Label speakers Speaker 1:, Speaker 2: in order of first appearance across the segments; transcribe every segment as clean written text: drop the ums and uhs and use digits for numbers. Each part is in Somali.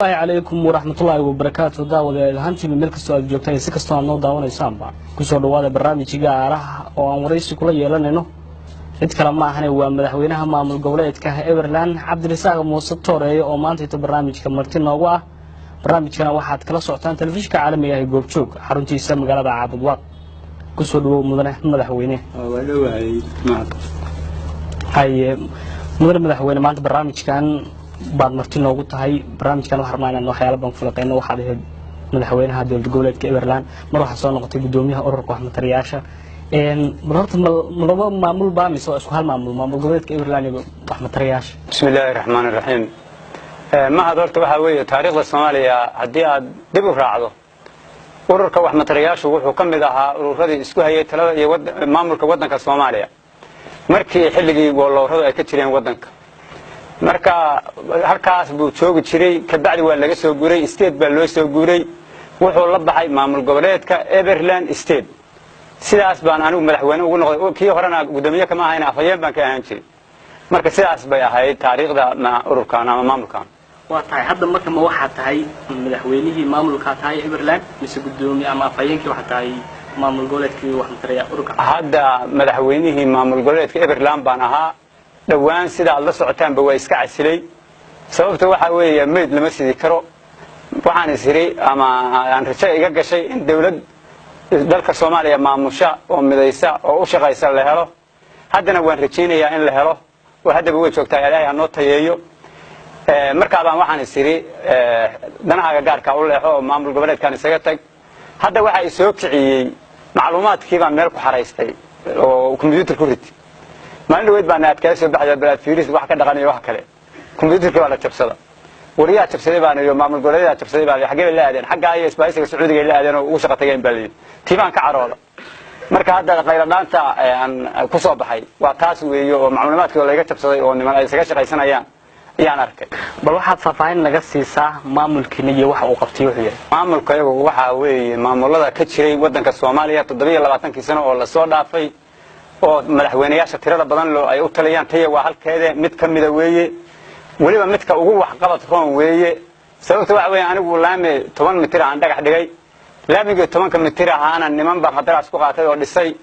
Speaker 1: عليكم ورحمة الله وبركاته داود هانتي من ملك السؤال جوتاي سكستو أنو داون إسامبا كسر دوادة برنامج جاره أو أمريسي كله يلانه نتكلم معه هو مدحوينها مع الجولات كإيفرلان عبد الرزاق موسى توري أو مانتي برنامج كمرتين نواه برنامج كان واحد كلا صوتان تلفزيون كعالمية هي جوبشوك حرنتي سام قلبة عبد الواق كسر دو مدحوينه هاي مدحوينه مانت برنامج كان بعد مرتين لو قلت هاي برنامج كانوا حرمانين إنه خيال بنفلقين وواحد هاد مدحوينها هذول الجولات كإيفرلان مروح صار نقطة قدوميها أورق وأحمد رياشة إن مرات ملو معمول بامي سواء سؤال معمول جولات كإيفرلان وأحمد رياشة.
Speaker 2: بسم الله الرحمن الرحيم. ما هذول تبعه تاريخ الصومالية هدي دبوا راعده. أورق وأحمد رياشة وحكم ذا ورودي إسكو هي تلا يود معمول كودنك الصومالية. مركي حلقي والله ورود أكترين ودنك. marka halkaas buu joogi jiray ka bacdi waa laga soo guuray state baa loo soo guuray wuxuu la baxay maamul goboleedka Everland State sidaas baan anigu madaxweyne ugu noqday kii horena gudoomiye kama ahayn afayeen baan ka ahaan jiray marka sidaas bay ahayd taariikhda ururkan ama maamulkan
Speaker 1: waa tahay hadda marka ma waxa tahay madaxweynihii maamulka tahay Everland mise gudoomiye ama afayeenkii waxa tahay maamul goboleedkii wax matariya ururka
Speaker 2: hadda madaxweynihii maamul goboleedka Everland baan ahaa dhawaan sida alla socotaan ba way iska casilay sababta waxa weeye meed lama sidi karo waxaan isiri ama aan rajo iga gashay in dawlad dalka Soomaaliya maamusha oo midaysa oo u shaqaysa la helo haddana waan rajaynayaa in la helo oo hadda way joogtaa Ilaahay ha noo tayeeyo marka baan waxaan isiri danaha gaarka u leexo oo maamul goboleedkan isaga tag hadda waxa ay soo kiciyay macluumaadkii baan meel ku xareystay oo kombiyuutar ku ritay maalin weyd baan adkayso baxda balaad fiiris wax ka dhaqanayo wax kale kombiyuutarka wala jabsada wariyaha jabsaday baan iyo maamul goboleedka jabsaday baan xagee la aadeen xagga ay isbaaysiga Sacuudiga la aadeen oo ugu shaqo tageen baalid tiibaan ka carooda marka hadda qayladhaanta aan ku soo baxay waa taas weeyo oo macluumaadkii laga jabsaday oo niman ay isaga shaqaysanayaan ayaan arkay
Speaker 1: bal waxaad faahfaahin naga siisaa maamulkiina iyo waxa uu qabtay wuxuu yahay
Speaker 2: maamulkayagu waxa weeye maamulada ka jiray wadanka Soomaaliya 27 sano oo la soo dhaafay oo madaxweynayaasha tirada badan loo ay u taliyaan taya waa halkeeda mid kamid ah weeye waliba midka ugu wax qabad roon weeye sababta waxa weeye anigu laame 10 mitir aan dhagax dhigay laamiga 10 mitir ahaana niman baa qadaraas ku qaatay oo dhisay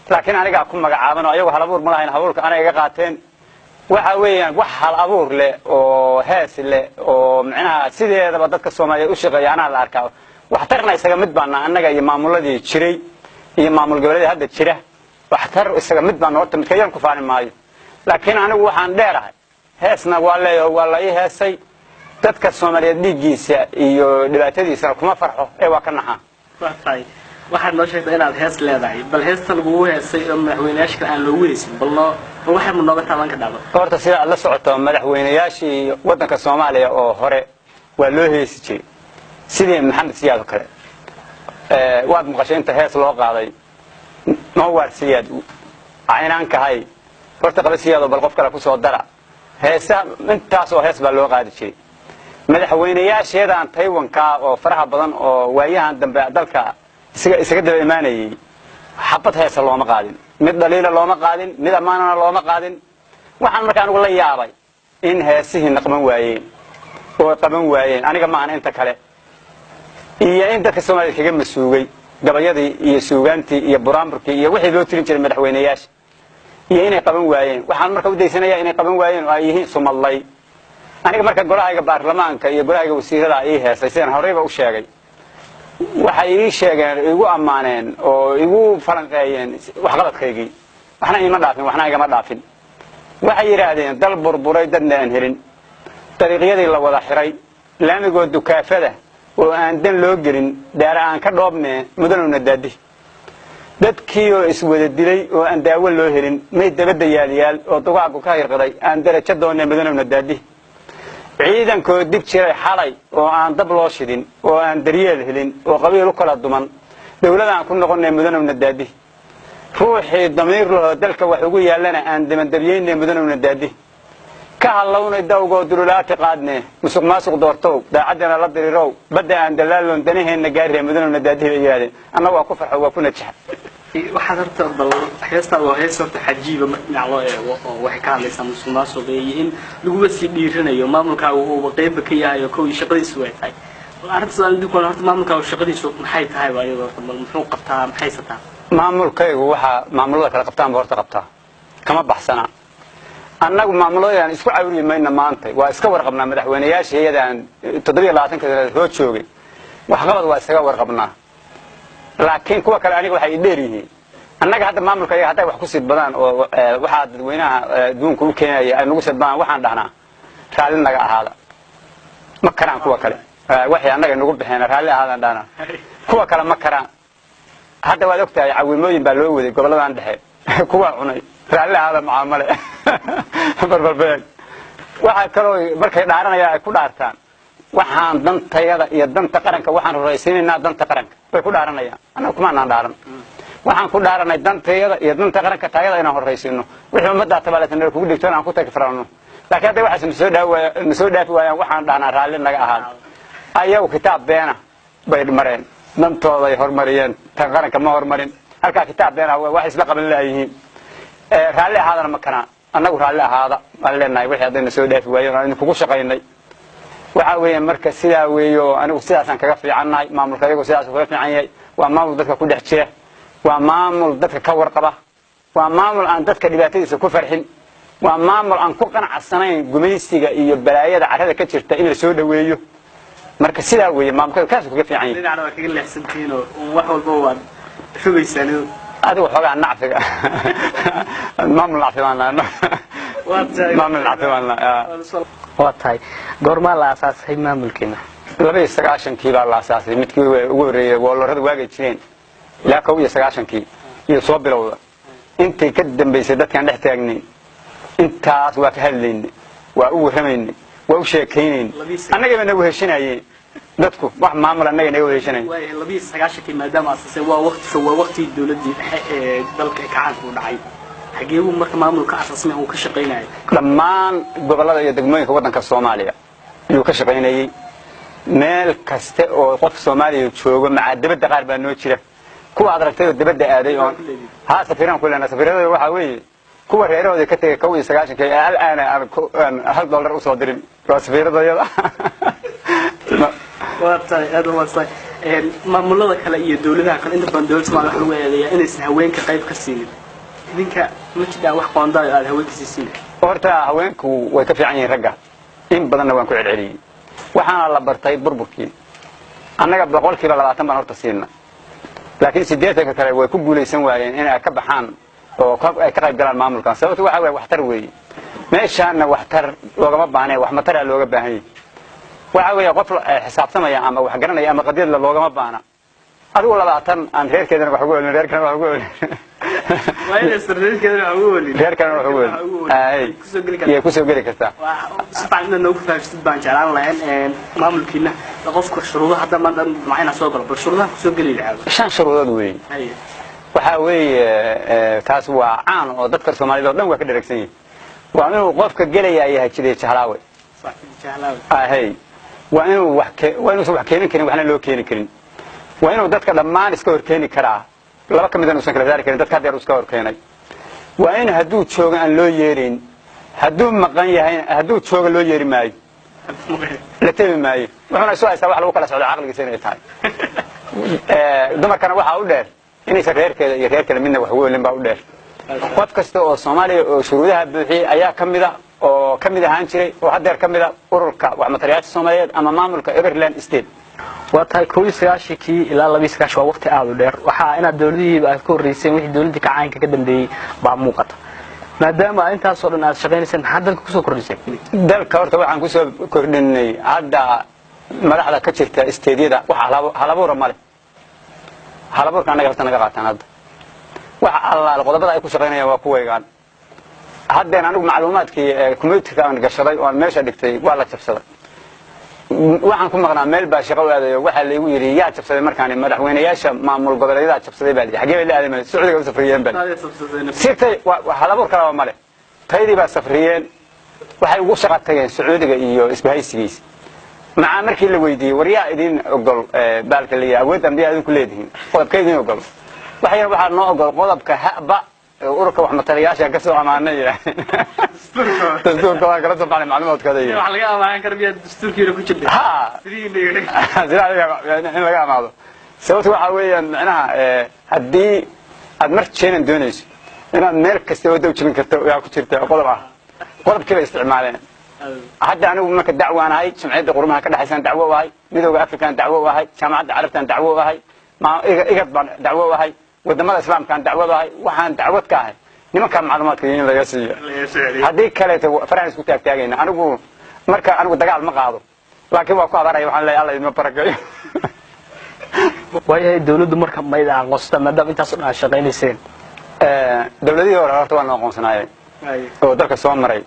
Speaker 2: laakiin aniga ku magacaaban oo ayagu hal abuur ma lahayn hawlka anaga iga qaateen waxa weeyaan wax hal abuur leh oo hees leh oo macnaha sideedaba dadka Soomaaliyeed u shaqeeyaan la arkaa wax tarna isaga mid baan anaga iyo maamuladii jiray iyo maamul goboleedka hadda jira waxtar isaga mid baan horta midkayaan ku faarin maayo laakiin anigu waxaan dheerahay heesna waa leeyahay waa la ii heesay dadka Soomaaliyeed dhigiisa iyo dhibaatadiisa kuma farxo ee waa ka naxaan
Speaker 1: waxaad noo sheegtay inaad hees leedahay bal heesta lagu heesay oo madaxweynayaasha aan loo weeysin balno waxa ma nooga taaban ka dhacdo
Speaker 2: horta sida la socoto madaxweynayaashii wadanka Soomaaliya oo hore waa loo heesi jiray sidii Maxamed Siyaad kale waad maqashay inta hees loo qaaday نوار سياد عينان كهاي فرت قبل سياد بل قف كلا كسر درع هسا من تاسو هس باللغة قاعد شيء مدحوينيا شيء عن تايوان كا وفرح بدن وياه عن دم بعدلك سجد الإيماني حبت هس الله ما قادين مد دليل الله ما قادين مد أمانة الله ما قادين وحن مكان ولا يابي إن هسه نقمن وين وقمن وين أنا كمان أنت كله إيه أنت كسمة كجم مسوي gabayadii iyo suugaantii iyo buraamburkii iyo wixii loo tirin jiray madaxweynayaasha iyo inay qaban waayeen waxaan markaa u deysanayaa inay qaban waayeen oo ay yihiin Soomaaliyeed aniga marka golahayga baarlamaanka iyo golahayga wasiirada ay heesay sidaan horeyba u sheegay waxay ii sheegeen igu amaaneen oo igu falanqeeyeen wax qaladkaygii waxna ima dhaafin waxna igama dhaafin waxay yiraahdeen dal burburay dadna aan helin dariiqyadii la wada xiray laamigood dukaafada oo aan dan loo gelin daara aan ka dhoobnee mudanuna daadi dadkii oo iswada dilay oo aan daawo loo helin may dabada yaaliyaal oo duqaagu ka hirqaday aan darajo doonay mudanuna daadi ciidankoo dib jiray xalay oo aan dab loo shidin oo aan daryeel helin oo qabiil u kala duman dawladda ku noqonay mudanuna daadi ruuxii damiir loo dalka wax ugu yaalana aan damadabiyeynay mudanuna daadi كهاللون داوغو دلولات قادنه مسوق ماسوق دورتو داعدنا لا ديرو بدا ان دلالون دنيه نغاري مدن نداديه ياده انا وا كفر waa ku najax
Speaker 1: waxaad horta bal heestaa waa hees horta xajiiba dhinac loo eego oo waxay ka hadlaysaa musuqmaasuqa iyo in laguba sii dhiiranayo maamulkaaga uu qayba ka yahay oo kow shaqadiisu way tahay arrintaas aan idinku horta maamulkaaga shaqadiisu maxay tahay baa iyadoo horta muxuu qabtaa maxay sataa
Speaker 2: maamulkaygu waxa maamulada kala qabtaan horta qabtaa kama baxsana annagu maamuloodan isku cawri mayna maanta waa iska warqabnaa madaxweynayaasha iyadaan 27 sano hoo joogay wax qabad waa iska warqabnaa laakiin kuwa kale aniga waxay dheer yihiin annaga hadda maamulka ay hadda wax ku sid badaan oo waxa dadweynaha adduunka u keenaya ay nagu sadbaan waxaan dhahnaa raalli naga ahaada ma karaan kuwa kale waxay annaga nagu bixeen raalli ahaadan dhahnaa kuwa kale ma karaan hadda waad ogtahay caawimooyin baa loo waday goboladan dhexe kuwa cunay raalli ahaada macaamale barbalbeeg waxa kale markay dhaaranayaan ay ku dhaartaan waxaan dantayada iyo danta qaranka waxaan horeysiinaynaa danta qaranka way ku dhaaranayaan anaga kuma aan dhaaran waxaan ku dhaaranay dantayada iyo danta qaranka taayada inaan horeysiino wixii ummadda tabaaleedna kugu dhigto aan ku tagi farano laakiin hadda waxaas soo dhaafi waayaan waxaan dhahnaa raalli naga ahaada ayagu kitaab beena bay mareen dantooda ay hormariyeen tan qaranka ma hormarin halka kitaab beena wax isla qaban laayihiin raalli ahaadana ma kana annagu raalli ahaada aan leenahay wixii hadda soo dhaafi waayeen aan kugu shaqaynay waxa weeye marka sidaa weeyo anigu sidaas aan kaga fiicanahay maamulka ayagu sidaas uga fiican yahay waa maamul dadka ku dhex jira waa maamul dadka ka warqaba waa maamul aan dadka dhibaatadiisa ku farxin waa maamul aan ku qanacsanayn gumaysiga iyo balaayada carrada ka jirta in la soo dhaweeyo marka sidaa weeye maamulka kaas uga fiican yahay
Speaker 1: dhinacna waa kaga leexsantiin oo wax walba waa xubaysaan
Speaker 2: adigu xogaa nacfiga maamul nacfibaana maamul nacfibaana
Speaker 1: waa tahay goorma la asaasay maamulkeena
Speaker 2: 29 baa la asaasay midkii ugu horeeyay waalorada waagay jireen ilaa 29 iyo soo bilowda intay ka dambeysay dadkan dhex taagnay intaas waa ka hadlaynay waa u waramaynay waa u sheekaynay annaga nagu heshinayeen dadku wax maamul annaga nagu heshinay
Speaker 1: 29 maadaama asaasay waa waqti dawladii dhexe dalka kacanka u dhacay xageeyu marka maamulka asaasmay uu ka shaqeynay
Speaker 2: dhammaan gobolada iyo degmooyinka wadanka Soomaaliya inuu ka shaqeynayay meel kaste oo qof Soomaaliya joogo macadabada qaar baa noo jira kuwa adragtay dibadda aaday oo ha safiiran kulana safiirada waxa weeye kuwa reerahooda ka tagay 29 aan $1 u soo dirin waa safiiradayada
Speaker 1: waa tahay aad u wanaagsan maamulada kale iyo dawladaha kale inta badan dawladda Soomaaliya waxa lagu eedeeyaa inaysan haweenka qayb ka siinin idinka ma jira wax qoondaay aad haweenka siisiin
Speaker 2: horta haweenku way ka fiican yihiin ragga in badanna waan ku celceliyay waxaana la bartay burburkii annaga 20% baan horta siinna laakiin 80 kale way ku guuleysan waayeen in ay ka baxaan oo ay ka qayb galaan maamulkan sababtu waxa weeye waxtar weeye meeshaana waxtar loogama baahnay wax matara looga baahan yahay waxa weeye qof xisaabtamaya ama wax garanaya ama qadiyad loogama baahna adigu 20 aan reerkeedana wax ugu weelin reerkana wax ugu weelin
Speaker 1: وين سريركنا عقولي
Speaker 2: reerkana wax ugu weelin ay ku soo geli kartaa
Speaker 1: سبعنا نوقف في بان جلال لين maamulkiina qofka shuruudaha hadda ma macna soo galo bal shuruudaha ku soo gali lahaa
Speaker 2: shan shuruudood weey waxa weeye taas waa caan oo dadka Soomaaliyeed oo dhan waa ka dheregsan yihiin waa inuu qofka galaya yahay jidee jahlaawe
Speaker 1: صح jahlaawe
Speaker 2: ay waa inuu wax keenin karin waxna loo keenin karin waa inuu dadka dhammaan iska hor keeni karaa laba kamid ah kala saari karin dadka hadda iska hor keenay waa in haduu joogo aan loo yeerin haduu maqan yahay haduu joogo loo yeeri maayo la teemi maayo wuxuuna soo haysaa wax lagu kala socdo aqligiisa inay tahay dumarkana waxa u dheer inay reerkeeda iyo reerkana midna wax weelin baa u dheer qof kasta oo Soomaaliya oo shuruudaha buuxiyay ayaa kamida oo kamid ahaan jiray oo hadda kamida ururka wax matariyaasha Soomaaliyeed ama maamulka Everland State
Speaker 1: waa tahay 29 ilaa 29 waa waqti aad u dheer waxa inaad dawladihii ay ku horeysay wixii dawladda ka caanka ka dambeeyay baa muuqata maadaama intaas oo dhan aad shaqeynaysan hadda ku soo kordhisay
Speaker 2: dalka horta waxaan ku soo kordhinay hadda madaxda ka jirta isteediyada waxa halabuur male halabuurka anaga horta naga qaataan hadda waxa alla qodobada ay ku shaqeynayaan waa ku weegaan hadda anigu macluumaadkii computerka aan gashaday oo meesha dhigtay waa la jabsaday waxaan ku maqnaa meel baa shaqo aadayo waxa la igu yiri yaa jabsaday markaan madaxweynayaasha maamul goboleedyada jabsaday baa xagee la aaday Sacuudiga u safriyeen bal sirtay halabuur kala male taydii baa safriyeen waxay ugu shaqo tageen Sacuudiga iyo isbahaysigiisa maca markii la weydiiyay wariyaa idin ogol baalka la awood ambiya idin ku leedihiin qodobkeedin ogol waxayna waxaa noo ogol qodobka haba ururka wax matalayaasha ka soo amaanay dastuurka waa kala soo baxay macluumaadkooda
Speaker 1: waxa laga amaahan karbiya dastuurkiina ku jirtay
Speaker 2: ha in laga amaado sababtu waxa weeyaan macnaha haddii aad mar jeenan doonayso inaad meel kasta oo dawjin karto yaa ku jirta qodob ah qodobkii bay isticmaaleen hadda anigu marka dacwaan ahay jamciyadda qurumaha ka dhaxaysan dacwo u ahay midowga afrikaan dacwo u ahay jaamacadda carabtaan dacwo u ahay igad baan dacwo u ahay wadamada islaamkaan dacwo u ahay waxaan dacwad ka ahay nimanka macluumaadka in laga siiyo haddii kaleeto faraan isku taagtaagayna anigu marka anigu dagaal ma qaado laakiin waa ku abaaraya waxaan leeyahay alla idma barakayo
Speaker 1: waayahay dawladdu marka mayda aqoonsta maadaama intaas oo dhan shaqaynayseen
Speaker 2: dawladihii hore horta waa noo aqoonsanaayeen oo dalka soo maray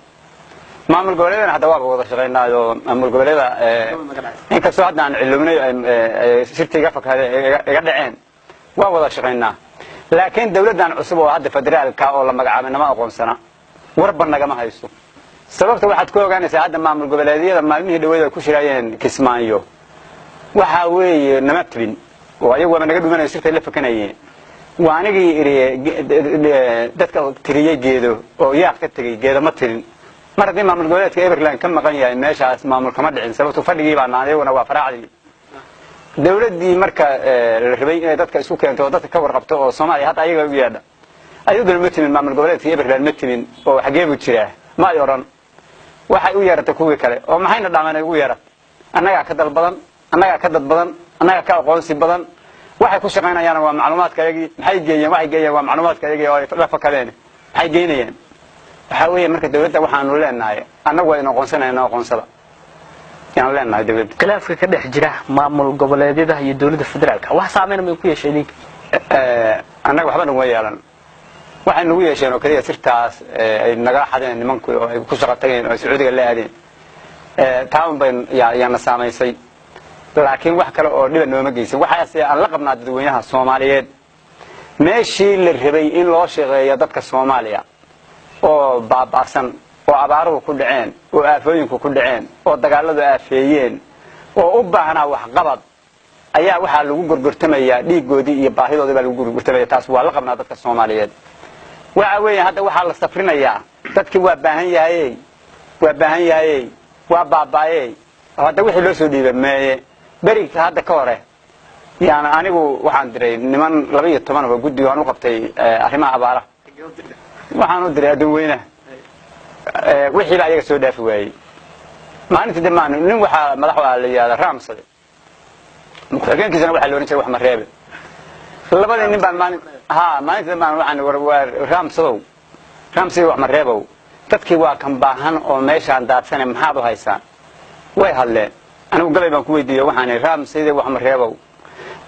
Speaker 2: maamul goboleedana hadda waaba wada shaqaynaayo maamul goboleeda inkastoo hadda aan cilownay shirti iga fakada iga dhaceen waa wada shaqaynaa laakiin dawladdan cusub oo hadda federaalka oo la magacaabay nama aqoonsana warba nagama hayso sababta waxaad ku ogaanaysaa hadda maamul goboleedyada maalmihii dhaweed ay ku shiraayeen Kismaayo waxa weeye nama tabin oo ayagu waa naga dhumanay shirtay la fakanayeen waa anigii dadka tiriyay geedo oo yaaq ka tagay geedo ma tirin mar haddii maamul goboleedka Everland ka maqan yahay meeshaas maamul kama dhicin sababtu fadhigii baa naadayna waa faraacdi dawladdii marka la rabay inay dadka isku keento dadka ka warqabto oo Soomaaliya hadda ayaga u yeedha ayaduna ma timin maamul goboleedka Everland ma timin oo xagee buu jiraa ma ay oran waxay u yeeratay kuwii kale oo maxayna dhaamanay ugu yeerat annaga ka dal badan annaga ka dad badan annaga ka aqoonsi badan waxay ku shaqaynayaan waa macluumaadkaagii waxay geeyeen waa macluumaadkaagii oo la fakadeen waxay geynayeen waxa weeye marka dawladda waxaanu leenahay annagu waa in aqoonsanayna aqoonsada yaan leenahay dawladda
Speaker 1: khilaafka ka dhex jira maamul goboleedyada iyo dawladda federaalka wax saameyn ma ku yeesheen
Speaker 2: annaga waxba nagu yeelan waxay nagu yeesheen oo kaliya sirtaas ay naga xadeen nimanku oo ay ku shaqo tageen oo Sacuudiga la aadeen taan bay yaana saameysay laakiin wax kale oo dhiban nooma geysan waxaas aan la qabnaa dadweynaha Soomaaliyeed meeshii la rabay in loo shaqeeyo dadka Soomaaliya oo baabaasan oo abaaruhu ku dhaceen oo aafooyinku ku dhaceen oo dagaaladu aafeeyeen oo u baahnaa wax qabad ayaa waxa lagu gurgurtamayaa dhiigoodii iyo baahidoodii baa lagu gurgurtamayaa taas waa la qabnaa dadka Soomaaliyeed waxa weeye hadda waxa la safrinayaa dadkii waa baahan yahay waa baabaayay hadda wixii loo soo dhiibay meeye beriga hadda ka hore yaana anigu waxaan diray niman 12 oo guddiga aan u qabtay arrimaha abaaraha waxaan u diray dadweynaha wixii la ayaga soo dhaafi waayay maalintii dhamaan nin waxa madax waa la yiraahdaa Raamsade muxaqiinkiisana waxa loo oran jiray wax ma reebe labada nin baan maalintii dhamaan waxaan war Raamsade wax ma reebo dadkii waa kan baahan oo meeshaan daadsanay maxaad u haysaan way hadleen anigu galay baan ku weydiiyay waxaan Raamsade wax ma reebo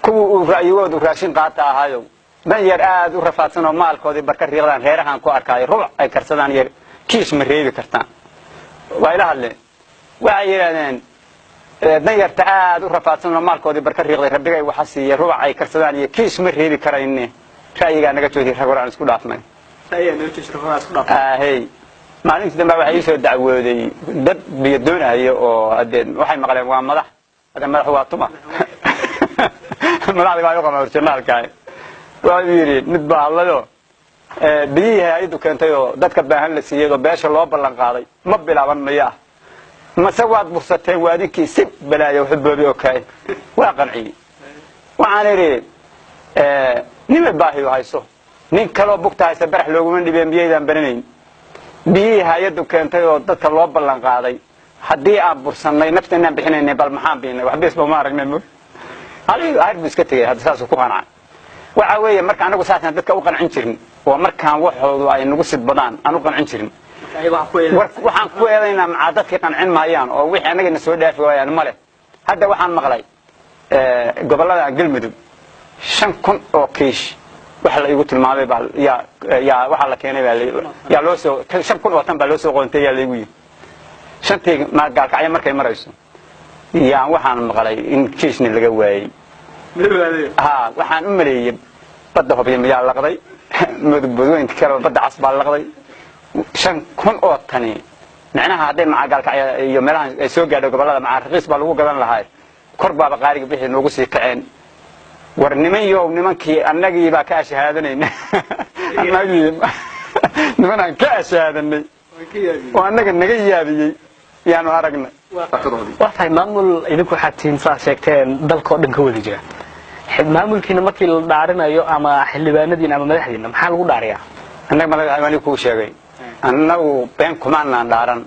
Speaker 2: kuwa ra'yigoodu raashin qaata ahaayo dan yar aad u rafaadsan oo maalkoodii barka riiqdaan reerahan ku arkay ruuc ay karsadaan yar kiis ma reebi kartaan waa ila hadleen waxay yiraahdeen dan yarta aad u rafaadsan oo maalkoodii barka riiqday rabbiga waxa siiyay ruuc ay karsadaan iyo kiis ma reebi karayne ra'yiga naga joogay ragoraan isku dhaafnay hey maalintii dambe waxay soo dacwooday dad biyo doonayo oo hadeen waxay maqleen waa madax hada madax waa tuma madaxda waa qoma orjinaalka waa yiri mid baa hadlayo biyihii hay'adu keentay oo dadka baahan la siiyay oo beesha loo ballan qaaday ma bilaaban maya mase waad bursateen waadinkii si balaayo xuboobi oo kay waa qanciyay waxaan iri nima baahiyo hayso nin kale bugta haysa barax looguma dhibeen biyaydan baranayn biyihii hay'adu keentay oo dadka loo ballan qaaday haddii aan bursanay nafteena bixinaynay bal maxaan biinay wax bees ma aragnay ali arbu iska tagay hadda saas ku qanacay waxa weeye marka anagu saasan dadka u qancin jirin oo markaan waxoodu ay nagu sidbadaan aan u qancin jirin waxaan ku eedaynaa ma dadkii qancin maayaan oo wixii anaga soo dhaafi waayaan male hadda waxaan maqlay gobolada Galmudug 5,000 oo kiish waxa la igu tilmaamay baa ya waxa la keenay baa ya loo soo 5,000 oo tan baa loo soo qoontay yaa leeyahay shantii ma gaalkacay markay marayso yaan waxaan maqlay in kiishni laga waayay waxaan u maleeyay badda hobiye miyaa laqday mudubooyinka kale badda casbaa laqday 5,000 oo tani macnaha haday macagaalkacay iyo meelaha ay soo gaadho gobolada macariis baa lagu gadan lahaa kor baaba qaariga bixi noogu sii kaceen war nimankii annagii baa ka ashahaadanayna annagii nimanaan ka ashahaadanay oo annaga naga yaabiyey yaanu aragnay
Speaker 1: waa tahay maamul idinku waxaad tihiin saa sheegteen dalkoo dhan ka wada jira maamulkiina markii la dhaarinayo ama xildhibaanadiina ama madaxdiina maxaa lagu dhaariyaa
Speaker 2: annaga madaxweyne kuu sheegay annagu been kumaanaan dhaaran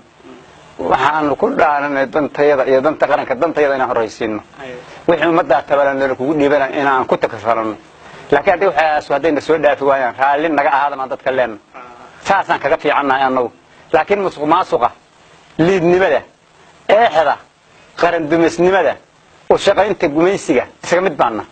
Speaker 2: waxaanu ku dhaaranay dantayada iyo danta qaranka dantayada inaan horaysiino wixii ummaddaa tabalan kugu dhiibana inaan ku takafalano laakiin haddii waxaas haddayna soo dhaafi waayaan raalli naga ahaadama dadka leenna saasaan kaga fiicannahay annagu laakiin musuq maasuqa liidnimada eexda qaran dumisnimada u shaqaynta gumaysiga isaga mid baana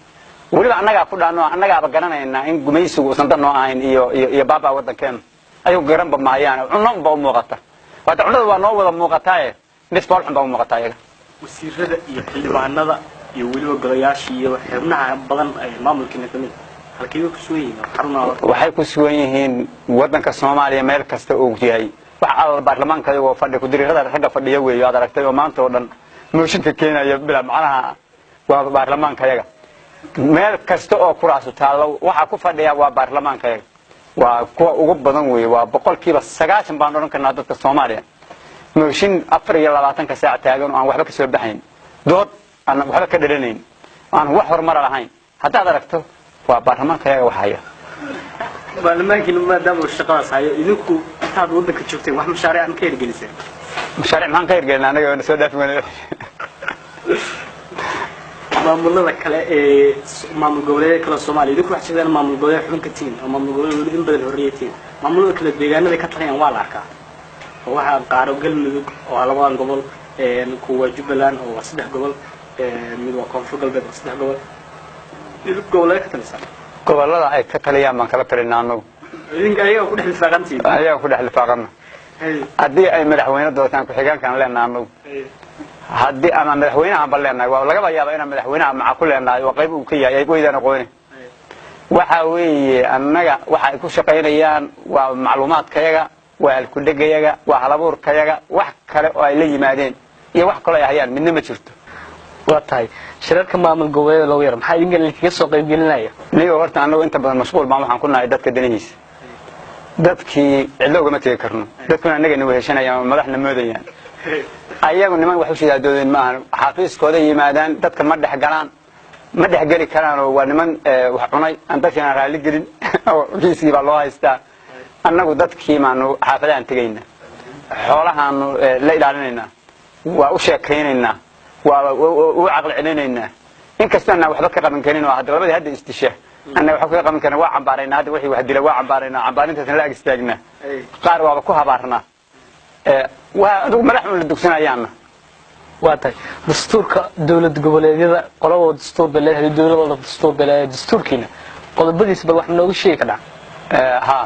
Speaker 2: weliba annagaa ku dhaano annagaaba garanaynaa in gumaysigu uusan dan noo ahayn iyo baabaa waddankeenu ayagu garanba mahayaan cunnounba u muuqata waata cunnadu waa noo wada muuqataaye mid foolxun baa u muuqataa iyaga
Speaker 1: wasiirada iyo xildhibaanada iyo weliba golayaasha iyo xubnaha badan ay maamulkiina kamid halkeeyo ku sugan yihiin xarumaha
Speaker 2: waxay ku sugan yihiin waddanka Soomaaliya meel kasta uu yahay wax alla baarlamaanka ayagoo fadhi ku diriirada ragga fadhiya weeyo aad aragtay oo maanta oo dhan mooshinka keenaya bila macnaha waa baarlamaanka ayaga meel kasta oo kuraasu taalo waxa ku fadhiya waa baarlamaanka ayaga waa kuwa ugu badan weey waa 90% baan oran karnaa dadka Soomaaliya mooshin 24 saac taagan oo aan waxba ka soo baxayn dood aan waxba ka dhalanayn aan wax horumar lahayn hadda aad aragto waa baarlamaanka ayaga waxaya
Speaker 1: baarlamaankiina maadaama uu shaqadaas hayo idinku intaad waddanka joogteen wax mashaariic ka hirgeliseen
Speaker 2: mashaariic maxaan ka hirgelinaa anaga oo soo dhaafin wanaag
Speaker 1: maamulada kale ee maamul goboleedyada kale Soomaaliya idinku wax sheegeen maamul goboleed xubinka tiin oo maamul goboleed in badan horreeyay maamulada kale deegaanada ka taliyaan waa la arkaa waxa qaaro galmudug oo labadan gobol kuwa Jubbaland oo 3 gobol mid waa koonfur galbeed oo 3 gobol idinku goboleed ka talisan
Speaker 2: gobolada ay ka taliyaan man kala talinaano
Speaker 1: idinka ayaga ku dhex lifaaqantiin
Speaker 2: ayaga ku dhex lifaaqana haddii ay madaxweyne dootaan ku xigaankan leenaano haddii ama madaxweynaha balleena waa laga yaabaa in madaxweynaha maca ku leenahay oo qayb uu ka yahay ay weydaan aqoon waxa weeye annaga waxa ay ku shaqaynayaan waa macluumaadkayaga waa ku dhageeyaga waa halabuurkayaga wax kale oo ay la yimaadeen iyo wax kale ay hayaan midna ma jirto waa tahay shirarka maamul goboleed loo yar maxay idin kaga soo qayb gelinaya niyo horta annagu inta badan mashquul baan waxaan ku nahay dadka danihiisa dadkii cidlo uga tagi karno dadkuna annaga inuu heshanayaan madaxna moodayaan ayagu niman wax u shidaadooden ma ahan xafiiskooda yimaadaan dadka ma dhex galaan ma dhex geli karaan oo waa niman wax cunay aan dadkana raali gelin oo kiiskii baa loo haystaa annagu dadkii maanu xaafadaan tagayna xoolahaanu la ilaalinaynaa waa u sheekaynaynaa waa u aqal celinaynaa inkastoo aan waxba ka qaban karin oo hadda labadii hadda istisha anna waxa ka qaban karnaa waa cambaarayna hadda wixii wax dila waa cambaarayna cambaarintaasna la agistaagnaa qaar waaba ku habaarnaa waa madaxweyne la dugsanayaan
Speaker 1: waa tahay dastuurka dawlad goboleedyada qolada dastuur baleeyahay dawladda dastuur baleeyahay dastuurkiina qodobadiisa bal wax nooga sheegi karaa
Speaker 2: ha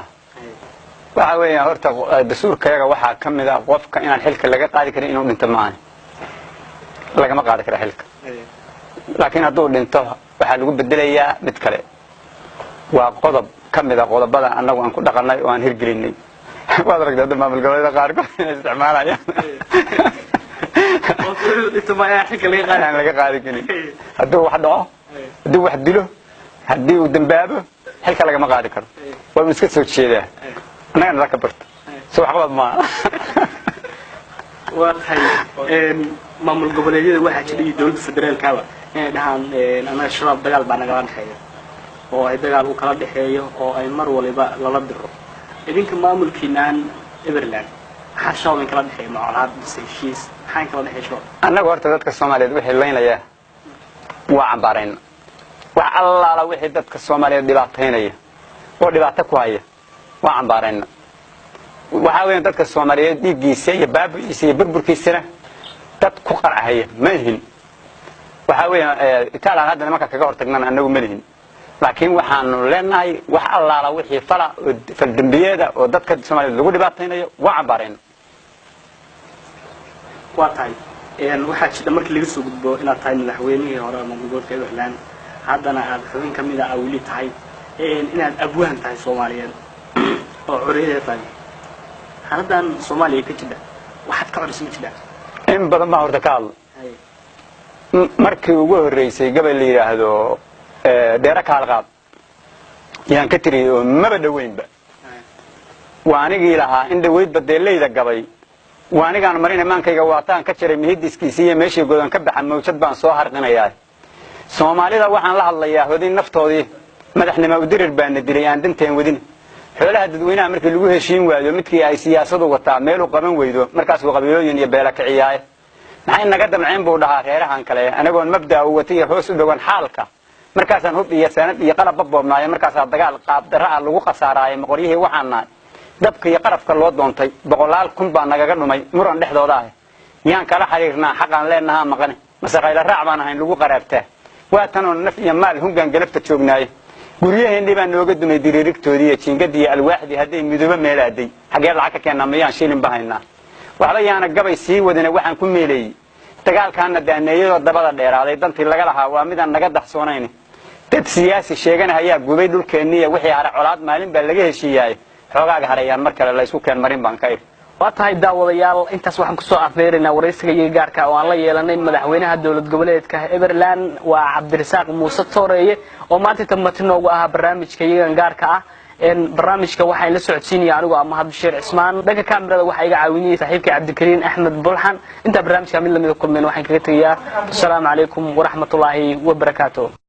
Speaker 2: waxa weeyaan horta dastuurkayaga waxa kamid ah qofka inaan xilka laga qaadi karin inuu dhinto maahan lagama qaadi karo xilka laakiin hadduu dhinto waxa lagu bedelayaa mid kale waa qodob kamid ah qodobada annagu aan ku dhaqanay oo aan hirgelinay waad aragtay maamul goboleedyada qaar ka isticmaalayaan laga qaadi karin hadduu wax dhaco hadduu wax dilo haddii uu dambaabo xilka lagama qaadi karo waa iska soo jeedaa annagana la ka barto soo wax qabad maaha
Speaker 1: waa tahay maamul goboleedyada waxaa jiray dawladda federaalkaaba inay dhahaan anaga shabaab dagaal baa nagala dhexeeya oo ay dagaal u kala dhexeeyo oo ay mar waliba lala diro idinka maamulkiinaan Everland maxaa shabaab kala dhexeeya macalaad heshiis maxaa kala dhexeeyo
Speaker 2: annaga horta dadka Soomaaliyeed wixii leynaya waa cambaarayna wax allaala wixii dadka Soomaaliyeed dhibaataynaya oo dhibaato ku haya waa cambaarayna waxa weeyaan dadka Soomaaliyeed dhigiisa iyo baabiisa iyo burburkiisana dad ku qaracaya ma yihin waxa weeyaan Itaalaan hadda nimanka kaga hortagnaan annagu ma yihin laakiin waxaanu leenahay wax allaala wixii fal dambiyeeda oo dadka Soomaaliyeed lagu dhibaataynayo waa cambaarayna waa tahay waxaa jira markii laga soo gudbo inaad tahay madaxweynihii hore ama gobolka Everland haddana aad xubin kamid ah awli tahay inaad abwaan tahay Soomaaliyeed oo curiyeed tahay haladan Soomaaliya ka jira waxaad ka curisan jirtaa in badan ma horta ka hadlo markii ugu horeysay gabal la yiraahdo deera kaalqaad yaan ka tiriyay oo maba dhaweynba waanigii lahaa in dhaweyd badeeleyda gabay waanigaan marin maankayga waataan ka jiray mihidiskiisa iyo meeshii godan ka baxa mawjad baan soo harqinayaa Soomaalida waxaan la hadlayaa hodin naftoodii madaxnimo u dirir baan dilay aan danteen wadin xoolaha dadweynaha markii lagu heshiin waayo midkii ay siyaasadu wataa meel u qaban weydo markaas uu qabiilooyin iyo beela kiciyaay maxay naga damceen buu dhahaa reerahan kale anagoon mabda u watay hoos u dhawan xaalka markaasaan hub iyo sanad iyo qalab boobnaay markaas dagaal qaab daraa lagu qasaaraay maqoriyay waxaana dabka iyo qarafka loo doontay boqolaal kun baa nagaga dhumay muran dhexdooda ah yaan kala xiriirnaa xaqan leenaha maqane masaqayla raac baan ahayn lagu qaraabtaa waa tan oo naf iyo maal hungan galabta joognaay guryaheennii baan nooga dumay diriirigtoodii jiingadii alwaaxdii haday midooba meelaaday xagee lacag ka keenna miyaan shilin bahaynaa waxba yaana gabay sii wadina waxaan ku meelay dagaalkaana daaneeyado dabada dheeraaday dantii laga lahaa waa midaan naga daxsoonayn dad siyaasi sheeganaya gubay dhulkeenniya wixii hara colaad maalin baa laga heshiiyay xogaaga harayaan mar kale la isku keen marin baan ka ir
Speaker 1: waa tahay daawadayaal intaas waxaan ku soo afeerinaa wareysiga iyo gaarka oo aan la yeelanay madaxweynaha dawlad goboleedka Everland waa Cabdirasaaq Muuse Tooreeye oo maanta tamati noogu ah barnaamijka iyaga gaarka ah barnaamijka waxa la socodsiinaya anigu ama Mahad Bashiir Cismaan dhanka kaamirada waxa iga caawinayay saaxiibkay Cabdikariin Axmed Bulxan inta barnaamijka mid lamid kulmeen waxaan kaga tagayaa assalamu alaykum wa rahmatullahi wa barakaatuh